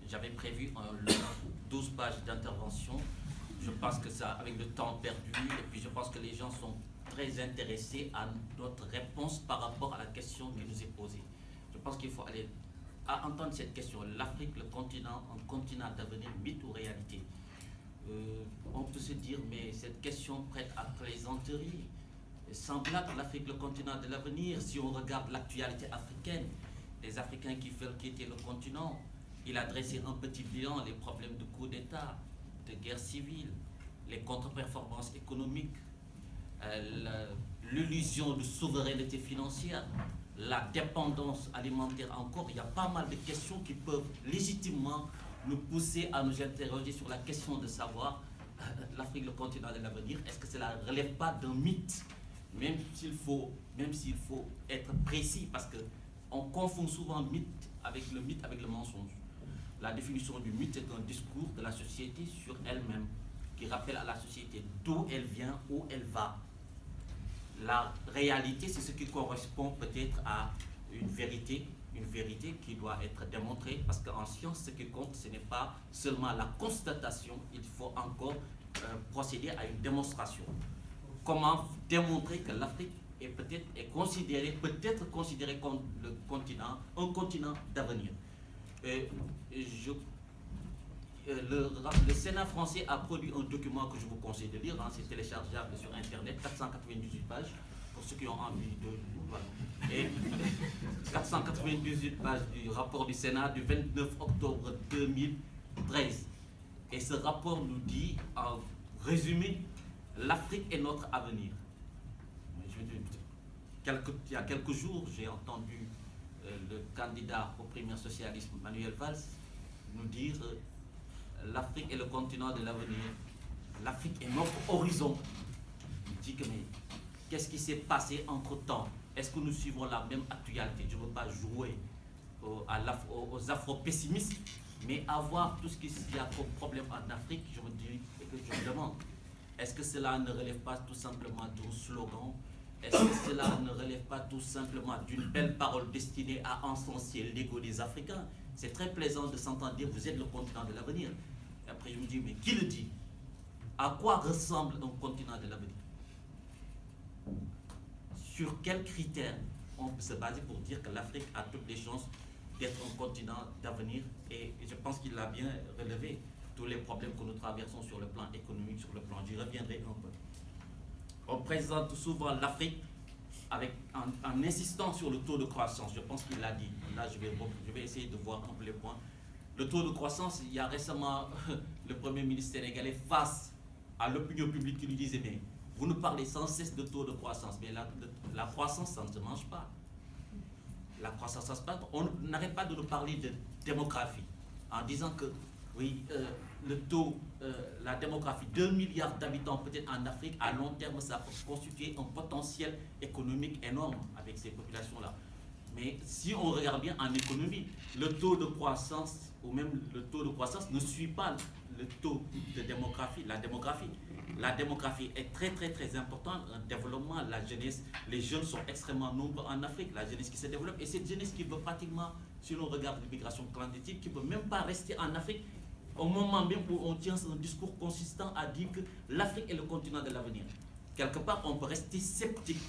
J'avais prévu 12 pages d'intervention. Je pense que ça, avec le temps perdu, et puis je pense que les gens sont très intéressés à notre réponse par rapport à la question qui nous est posée. Je pense qu'il faut aller à entendre cette question. L'Afrique, le continent, un continent d'avenir, mythe ou réalité? On peut se dire, mais cette question prête à plaisanterie. Semblable l'Afrique, le continent de l'avenir, si on regarde l'actualité africaine, les Africains qui veulent quitter le continent, il a dressé un petit bilan, les problèmes de coup d'État, de guerre civile, les contre-performances économiques, l'illusion de souveraineté financière, la dépendance alimentaire encore. Il y a pas mal de questions qui peuvent légitimement nous pousser à nous interroger sur la question de savoir l'Afrique, le continent de l'avenir, est-ce que cela ne relève pas d'un mythe, même s'il faut être précis, parce qu'on confond souvent mythe avec le mensonge. La définition du mythe est un discours de la société sur elle-même, qui rappelle à la société d'où elle vient, où elle va. La réalité, c'est ce qui correspond peut-être à une vérité qui doit être démontrée, parce qu'en science, ce qui compte, ce n'est pas seulement la constatation, il faut encore procéder à une démonstration. Comment démontrer que l'Afrique est peut-être considérée comme un continent d'avenir? Le Sénat français a produit un document que je vous conseille de lire, c'est téléchargeable sur Internet, 498 pages, pour ceux qui ont envie de... Voilà. Et 498 pages du rapport du Sénat du 29 octobre 2013. Et ce rapport nous dit, en résumé, l'Afrique est notre avenir. Il y a quelques jours, j'ai entendu le candidat au premier socialisme, Manuel Valls, nous dire l'Afrique est le continent de l'avenir, l'Afrique est notre horizon. Il dit que mais qu'est-ce qui s'est passé entre-temps? Est-ce que nous suivons la même actualité? Je ne veux pas jouer aux afro-pessimistes, mais avoir tout ce qu'il y a comme problème en Afrique, je me dis et que je me demande, est-ce que cela ne relève pas tout simplement d'un slogan? Est-ce que cela ne relève pas tout simplement d'une belle parole destinée à encenser l'ego des Africains? C'est très plaisant de s'entendre dire vous êtes le continent de l'avenir. Et après je me dis mais qui le dit? À quoi ressemble un continent de l'avenir? Sur quels critères on peut se baser pour dire que l'Afrique a toutes les chances d'être un continent d'avenir? Et je pense qu'il a bien relevé tous les problèmes que nous traversons sur le plan économique, sur le plan, j'y reviendrai un peu. On présente souvent l'Afrique en insistant sur le taux de croissance. Je pense qu'il l'a dit. Là, je vais essayer de voir un peu les points. Le taux de croissance, il y a récemment le Premier ministre sénégalais face à l'opinion publique qui lui disait mais vous nous parlez sans cesse de taux de croissance, mais la croissance, ça ne se mange pas. La croissance, ça se passe. On n'arrête pas de nous parler de démographie en disant que oui, le taux, la démographie, 2 milliards d'habitants peut-être en Afrique, à long terme, ça peut constituer un potentiel économique énorme avec ces populations-là. Mais si on regarde bien en économie, le taux de croissance, ou même le taux de croissance ne suit pas le taux de démographie, la démographie. La démographie est très très très importante, un développement, la jeunesse, les jeunes sont extrêmement nombreux en Afrique, la jeunesse qui se développe, et cette jeunesse qui veut pratiquement, si l'on regarde l'immigration clandestine, qui ne peut même pas rester en Afrique, au moment même où on tient un discours consistant à dire que l'Afrique est le continent de l'avenir. Quelque part, on peut rester sceptique.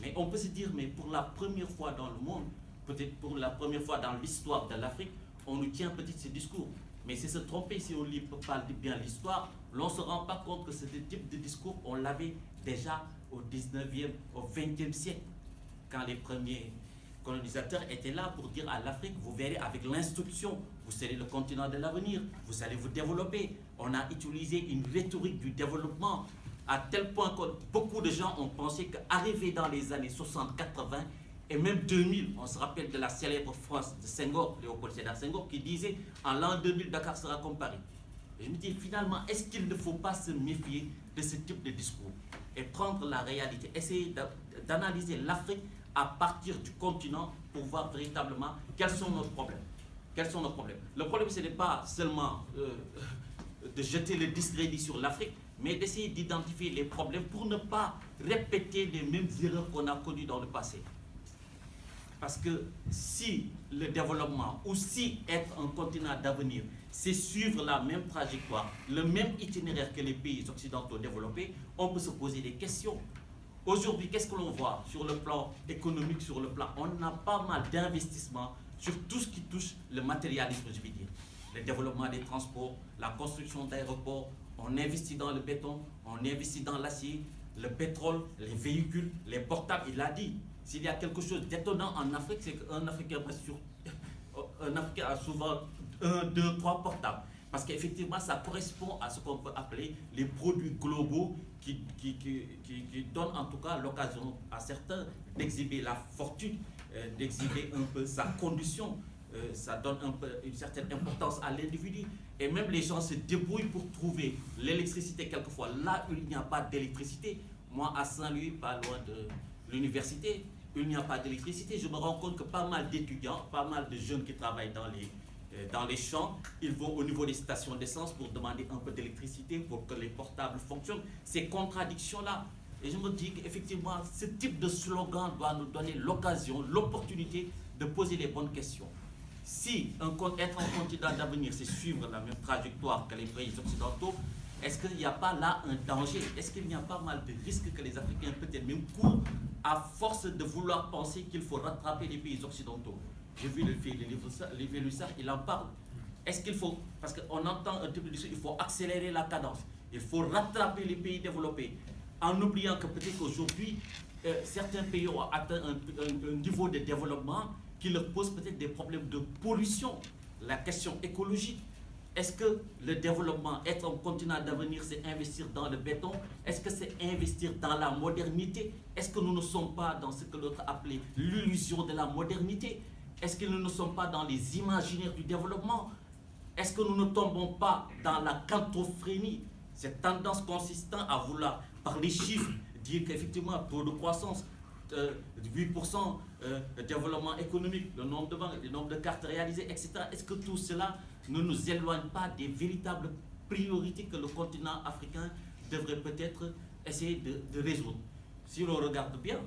Mais on peut se dire, mais pour la première fois dans le monde, peut-être pour la première fois dans l'histoire de l'Afrique, on nous tient peut-être ce discours. Mais c'est se tromper si on lit pas bien l'histoire. L'on ne se rend pas compte que ce type de discours, on l'avait déjà au 19e, au 20e siècle, quand les premiers colonisateurs étaient là pour dire à l'Afrique, vous verrez avec l'instruction, vous serez le continent de l'avenir, vous allez vous développer. On a utilisé une rhétorique du développement à tel point que beaucoup de gens ont pensé qu'arrivé dans les années 60, 80 et même 2000, on se rappelle de la célèbre phrase de Senghor, Léopold Sédar Senghor, qui disait en l'an 2000, Dakar sera comme Paris. Et je me dis finalement, est-ce qu'il ne faut pas se méfier de ce type de discours et prendre la réalité, essayer d'analyser l'Afrique à partir du continent pour voir véritablement quels sont nos problèmes. Quels sont nos problèmes? Le problème, ce n'est pas seulement de jeter le discrédit sur l'Afrique, mais d'essayer d'identifier les problèmes pour ne pas répéter les mêmes erreurs qu'on a connues dans le passé. Parce que si le développement ou si être un continent d'avenir, c'est suivre la même trajectoire, le même itinéraire que les pays occidentaux développés, on peut se poser des questions. Aujourd'hui, qu'est-ce que l'on voit sur le plan économique, sur le plan... On a pas mal d'investissements sur tout ce qui touche le matérialisme, je veux dire. Le développement des transports, la construction d'aéroports, on investit dans le béton, on investit dans l'acier, le pétrole, les véhicules, les portables, il l'a dit. S'il y a quelque chose d'étonnant en Afrique, c'est qu'un Africain a souvent 1, 2, 3 portables. Parce qu'effectivement, ça correspond à ce qu'on peut appeler les produits globaux qui donnent en tout cas l'occasion à certains d'exhiber la fortune, d'exhiber un peu sa condition. Ça donne un peu une certaine importance à l'individu. Et même les gens se débrouillent pour trouver l'électricité quelquefois là où il n'y a pas d'électricité. Moi, à Saint-Louis, pas loin de l'université, il n'y a pas d'électricité. Je me rends compte que pas mal d'étudiants, pas mal de jeunes qui travaillent dans les champs, ils vont au niveau des stations d'essence pour demander un peu d'électricité pour que les portables fonctionnent. Ces contradictions-là. Et je me dis qu'effectivement, ce type de slogan doit nous donner l'occasion, l'opportunité de poser les bonnes questions. Si être un continent d'avenir, c'est suivre la même trajectoire que les pays occidentaux, est-ce qu'il n'y a pas là un danger? Est-ce qu'il n'y a pas mal de risques que les Africains peut-être même courent à force de vouloir penser qu'il faut rattraper les pays occidentaux? J'ai vu le livre ça, il en parle. Est-ce qu'il faut, parce qu'on entend un type de discours, il faut accélérer la cadence, il faut rattraper les pays développés, en oubliant que peut-être qu'aujourd'hui, certains pays ont atteint un niveau de développement qui leur pose peut-être des problèmes de pollution, la question écologique. Est-ce que le développement, être un continent d'avenir, c'est investir dans le béton? Est-ce que c'est investir dans la modernité? Est-ce que nous ne sommes pas dans ce que l'autre appelait l'illusion de la modernité? Est-ce que nous ne sommes pas dans les imaginaires du développement? Est-ce que nous ne tombons pas dans la cantophrénie, cette tendance consistant à vouloir, par les chiffres, dire qu'effectivement, taux de croissance, 8%, développement économique, le nombre de banques, le nombre de cartes réalisées, etc. Est-ce que tout cela ne nous éloigne pas des véritables priorités que le continent africain devrait peut-être essayer de résoudre? Si l'on regarde bien,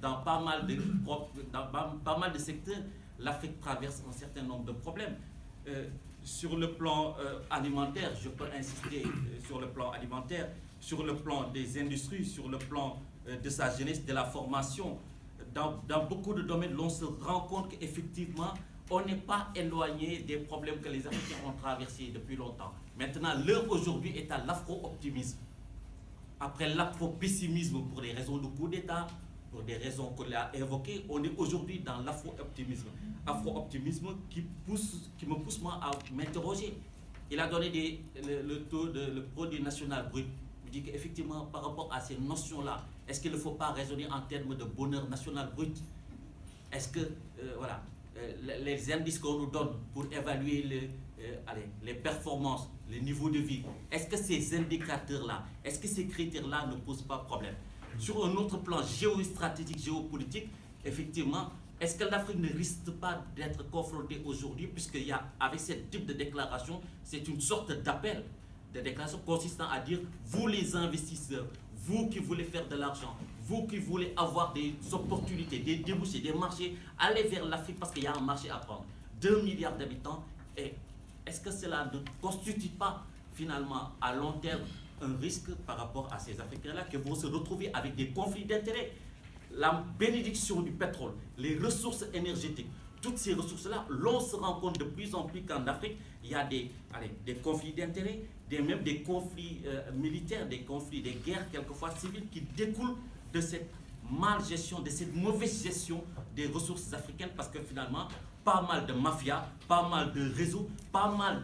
dans pas mal de secteurs, l'Afrique traverse un certain nombre de problèmes. Sur le plan alimentaire, je peux insister sur le plan alimentaire, sur le plan des industries, sur le plan de sa jeunesse, de la formation. Dans beaucoup de domaines, l'on se rend compte qu'effectivement, on n'est pas éloigné des problèmes que les Africains ont traversés depuis longtemps. Maintenant, l'heure aujourd'hui est à l'afro-optimisme. Après l'afro-pessimisme pour des raisons de coup d'État, pour des raisons qu'on a évoquées, on est aujourd'hui dans l'afro-optimisme. Afro-optimisme qui me pousse moi à m'interroger. Il a donné le produit national brut. Je dis qu'effectivement, par rapport à ces notions-là, est-ce qu'il ne faut pas raisonner en termes de bonheur national brut? Est-ce que, les indices qu'on nous donne pour évaluer les performances, les niveaux de vie, est-ce que ces indicateurs-là, est-ce que ces critères-là ne posent pas problème? Sur un autre plan géostratégique, géopolitique, effectivement, est-ce que l'Afrique ne risque pas d'être confrontée aujourd'hui, puisqu'il y a, avec ce type de déclaration, c'est une sorte d'appel, de déclaration consistant à dire, vous les investisseurs, vous qui voulez faire de l'argent, vous qui voulez avoir des opportunités, des débouchés, des marchés, allez vers l'Afrique parce qu'il y a un marché à prendre. 2 milliards d'habitants, et est-ce que cela ne constitue pas finalement à long terme un risque par rapport à ces Africains-là qui vont se retrouver avec des conflits d'intérêts? La bénédiction du pétrole, les ressources énergétiques, toutes ces ressources-là, l'on se rend compte de plus en plus qu'en Afrique, il y a des conflits d'intérêts, même des conflits militaires, des conflits, des guerres quelquefois civiles qui découlent de cette mal-gestion, de cette mauvaise gestion des ressources africaines, parce que finalement, pas mal de mafias, pas mal de réseaux, pas mal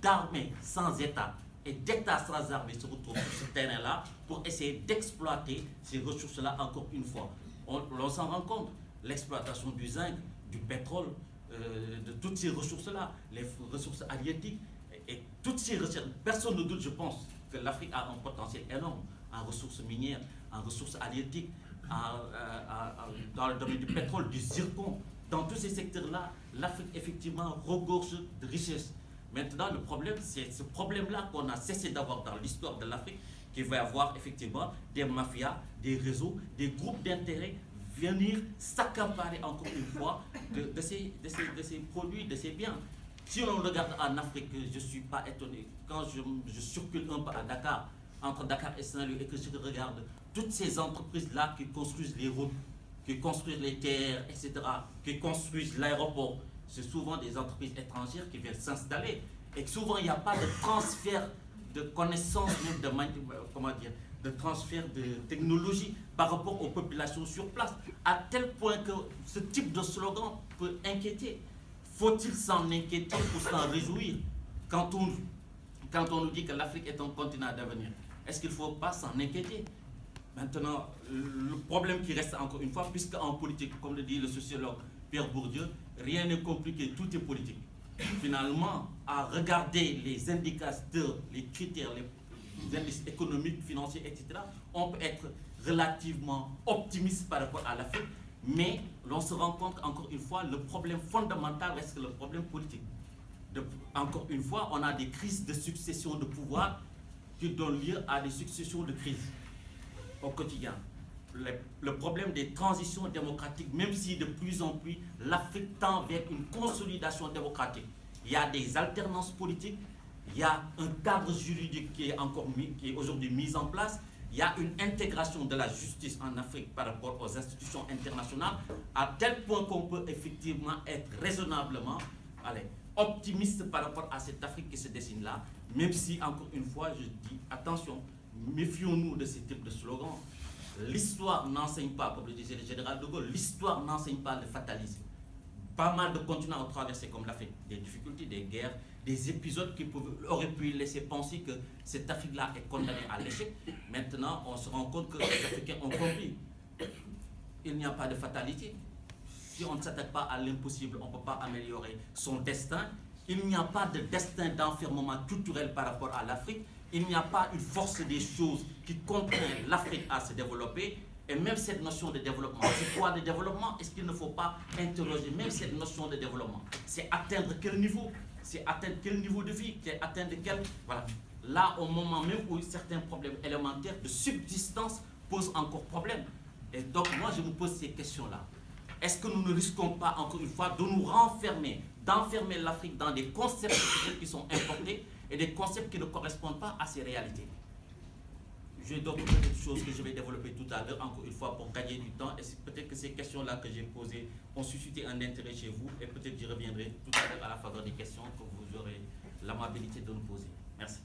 d'armées sans État et d'États sans armées se retrouvent sur ce terrain-là pour essayer d'exploiter ces ressources-là encore une fois. On s'en rend compte, l'exploitation du zinc, du pétrole, de toutes ces ressources-là, les ressources halieutiques, et toutes ces recherches, personne ne doute, je pense, que l'Afrique a un potentiel énorme en ressources minières, en ressources halieutiques, dans le domaine du pétrole, du zircon. Dans tous ces secteurs-là, l'Afrique, effectivement, regorge de richesses. Maintenant, le problème, c'est ce problème-là qu'on a cessé d'avoir dans l'histoire de l'Afrique, qui va avoir effectivement des mafias, des réseaux, des groupes d'intérêts venir s'accaparer encore une fois de ces produits, de ces biens. Si on regarde en Afrique, je ne suis pas étonné. Quand je circule un peu à Dakar, entre Dakar et Saint-Louis, et que je regarde toutes ces entreprises-là qui construisent les routes, qui construisent les terres, etc., qui construisent l'aéroport, c'est souvent des entreprises étrangères qui viennent s'installer. Et souvent, il n'y a pas de transfert de connaissances, même de transfert de technologie par rapport aux populations sur place. À tel point que ce type de slogan peut inquiéter. Faut-il s'en inquiéter ou s'en réjouir quand on nous dit que l'Afrique est un continent d'avenir? Est-ce qu'il ne faut pas s'en inquiéter? Maintenant, le problème qui reste encore une fois, puisque en politique, comme le dit le sociologue Pierre Bourdieu, rien n'est compliqué, tout est politique. Finalement, à regarder les indicateurs, les critères, les indices économiques, financiers, etc., on peut être relativement optimiste par rapport à l'Afrique, mais l'on se rend compte, encore une fois, le problème fondamental reste le problème politique. Encore une fois, on a des crises de succession de pouvoir qui donnent lieu à des successions de crises au quotidien. Le problème des transitions démocratiques, même si de plus en plus l'Afrique tend vers une consolidation démocratique. Il y a des alternances politiques, il y a un cadre juridique qui est aujourd'hui mis en place, il y a une intégration de la justice en Afrique par rapport aux institutions internationales, à tel point qu'on peut effectivement être raisonnablement optimiste par rapport à cette Afrique qui se dessine là, même si, encore une fois, je dis attention, méfions-nous de ce type de slogan. L'histoire n'enseigne pas, comme le disait le général de Gaulle, l'histoire n'enseigne pas le fatalisme. Pas mal de continents ont traversé comme l'Afrique, des difficultés, des guerres, des épisodes qui auraient pu laisser penser que cette Afrique-là est condamnée à l'échec. Maintenant, on se rend compte que les Africains ont compris. Il n'y a pas de fatalité. Si on ne s'attaque pas à l'impossible, on ne peut pas améliorer son destin. Il n'y a pas de destin d'enfermement culturel par rapport à l'Afrique. Il n'y a pas une force des choses qui contraint l'Afrique à se développer. Et même cette notion de développement, c'est quoi le développement? Est-ce qu'il ne faut pas interroger même cette notion de développement? C'est atteindre quel niveau? C'est atteindre quel niveau de vie? C'est atteindre quel... Voilà. Là, au moment même où certains problèmes élémentaires de subsistance posent encore problème. Et donc, moi, je me pose ces questions-là. Est-ce que nous ne risquons pas, encore une fois, de nous renfermer, d'enfermer l'Afrique dans des concepts qui sont importés et des concepts qui ne correspondent pas à ces réalités? J'ai d'autres choses que je vais développer tout à l'heure, encore une fois, pour gagner du temps. Et peut-être que ces questions-là que j'ai posées ont suscité un intérêt chez vous. Et peut-être que j'y reviendrai tout à l'heure à la faveur des questions que vous aurez l'amabilité de nous poser. Merci.